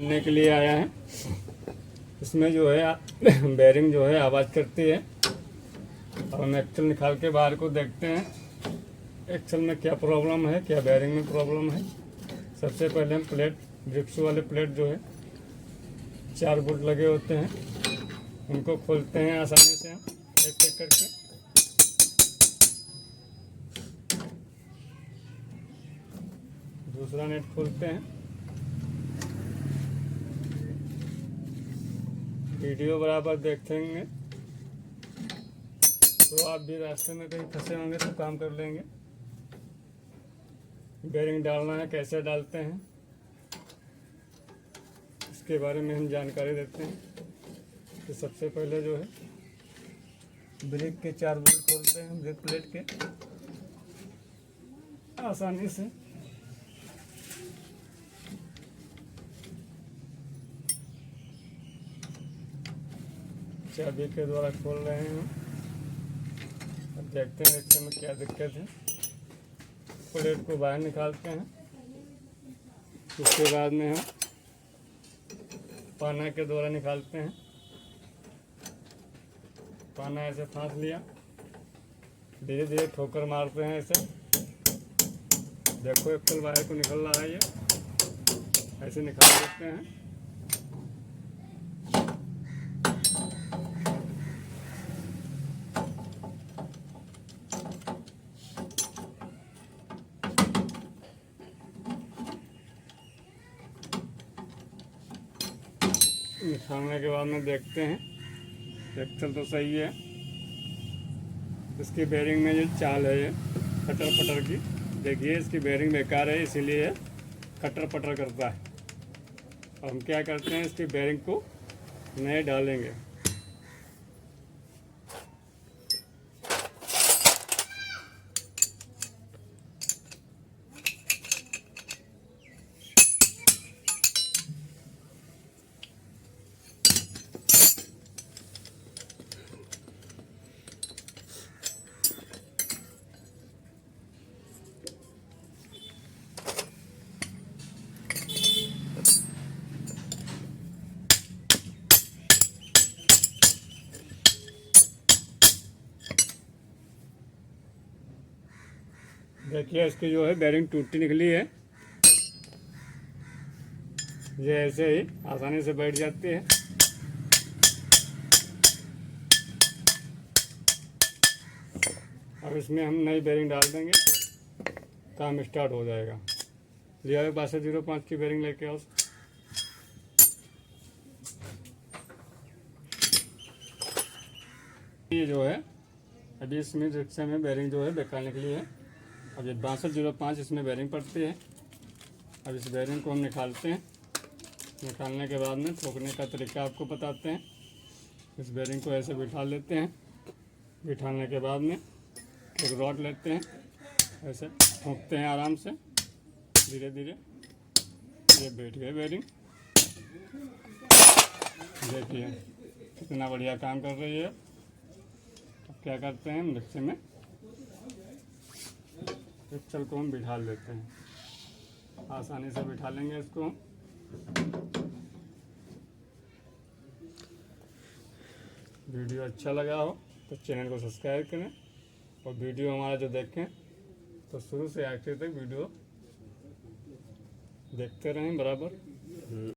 करने के लिए आया है। इसमें जो है बेरिंग जो है आवाज़ करती है। अब हम एक्सल निकाल के बाहर को देखते हैं एक्सल में क्या प्रॉब्लम है, क्या बेरिंग में प्रॉब्लम है। सबसे पहले हम प्लेट, ब्रिक्स वाले प्लेट जो है 4 बोल्ट लगे होते हैं, उनको खोलते हैं आसानी से हम एक एक करके। दूसरा नेट खोलते हैं। वीडियो बराबर देखेंगे तो आप भी रास्ते में कहीं फंसे होंगे तो काम कर लेंगे। बेरिंग डालना है, कैसे डालते हैं इसके बारे में हम जानकारी देते हैं। तो सबसे पहले जो है ब्रेक के 4 बोल्ट खोलते हैं ब्रेक प्लेट के आसानी से। चाबी के द्वारा खोल रहे हैं हम। अब देखते हैं रिक्शे में क्या दिक्कत है। प्लेट को बाहर निकालते हैं। उसके बाद में हम पाना के द्वारा निकालते हैं। पाना ऐसे फांस लिया, धीरे धीरे ठोकर मारते हैं ऐसे। देखो एक्सल बाहर को निकल रहा है, ये ऐसे निकाल देते हैं। निकालने के बाद में देखते हैं एक्सल तो सही है। इसकी बेरिंग में जो चाल है ये कटर पटर की, देखिए इसकी बेरिंग बेकार है, इसीलिए कटर पटर करता है। और हम क्या करते हैं, इसकी बेरिंग को नए डालेंगे। देखिए इसकी जो है बेरिंग टूटी निकली है। ये ऐसे ही आसानी से बैठ जाती है। अब इसमें हम नई बेरिंग डाल देंगे, काम स्टार्ट हो जाएगा। लिया 6205 की बेरिंग लेके आओ। ये जो है अभी इसमें रिक्शे में बेरिंग जो है बेकार निकली है। अब ये 6205 इसमें बेरिंग पड़ती है। अब इस बेरिंग को हम निकालते हैं। निकालने के बाद में ठोकने का तरीका आपको बताते हैं। इस बेरिंग को ऐसे बिठा लेते हैं। बिठाने के बाद में एक रॉड लेते हैं, ऐसे ठोकते हैं आराम से, धीरे धीरे। ये बैठ गए बेरिंग। देखिए कितना बढ़िया काम कर रही है। अब क्या करते हैं, हम रिक्शे में एक्सल को हम बिठा लेते हैं। आसानी से बिठा लेंगे इसको हम। वीडियो अच्छा लगा हो तो चैनल को सब्सक्राइब करें, और वीडियो हमारा जो देखें तो शुरू से आखिर तक वीडियो देखते रहें बराबर।